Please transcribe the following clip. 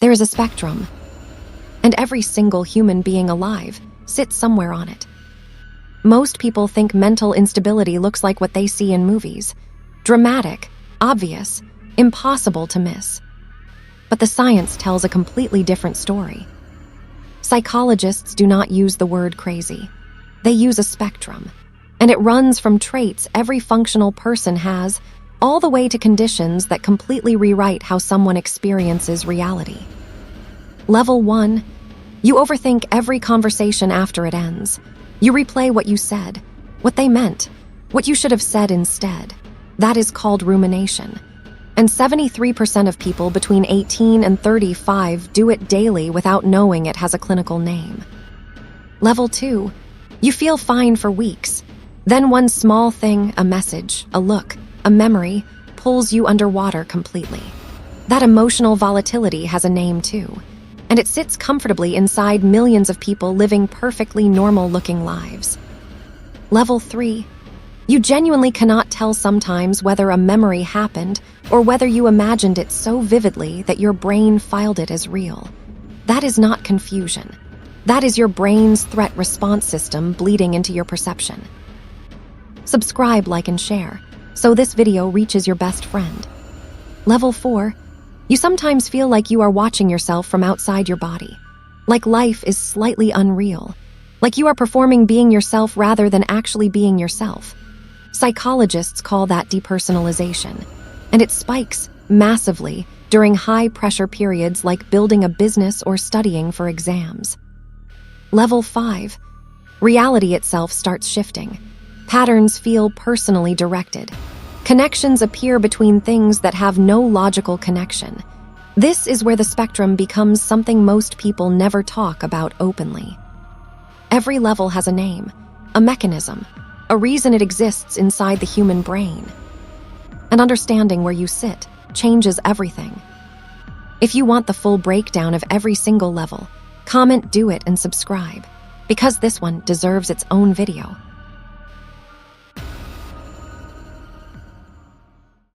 There is a spectrum, and every single human being alive sits somewhere on it. Most people think mental instability looks like what they see in movies: dramatic, obvious, impossible to miss. But the science tells a completely different story. Psychologists do not use the word crazy. They use a spectrum, and it runs from traits every functional person has all the way to conditions that completely rewrite how someone experiences reality. Level 1. You overthink every conversation after it ends. You replay what you said, what they meant, what you should have said instead. That is called rumination. And 73% of people between 18 and 35 do it daily without knowing it has a clinical name. Level 2. You feel fine for weeks. Then one small thing, a message, a look, a memory, pulls you underwater completely. That emotional volatility has a name too, and it sits comfortably inside millions of people living perfectly normal-looking lives. Level 3. You genuinely cannot tell sometimes whether a memory happened or whether you imagined it so vividly that your brain filed it as real. That is not confusion. That is your brain's threat response system bleeding into your perception. Subscribe, like, and share so this video reaches your best friend. Level 4. You sometimes feel like you are watching yourself from outside your body, like life is slightly unreal, like you are performing being yourself rather than actually being yourself. Psychologists call that depersonalization, and it spikes massively during high-pressure periods like building a business or studying for exams. Level 5. Reality itself starts shifting. Patterns feel personally directed. Connections appear between things that have no logical connection. This is where the spectrum becomes something most people never talk about openly. Every level has a name, a mechanism, a reason it exists inside the human brain. And understanding where you sit changes everything. If you want the full breakdown of every single level, comment, do it, and subscribe, because this one deserves its own video.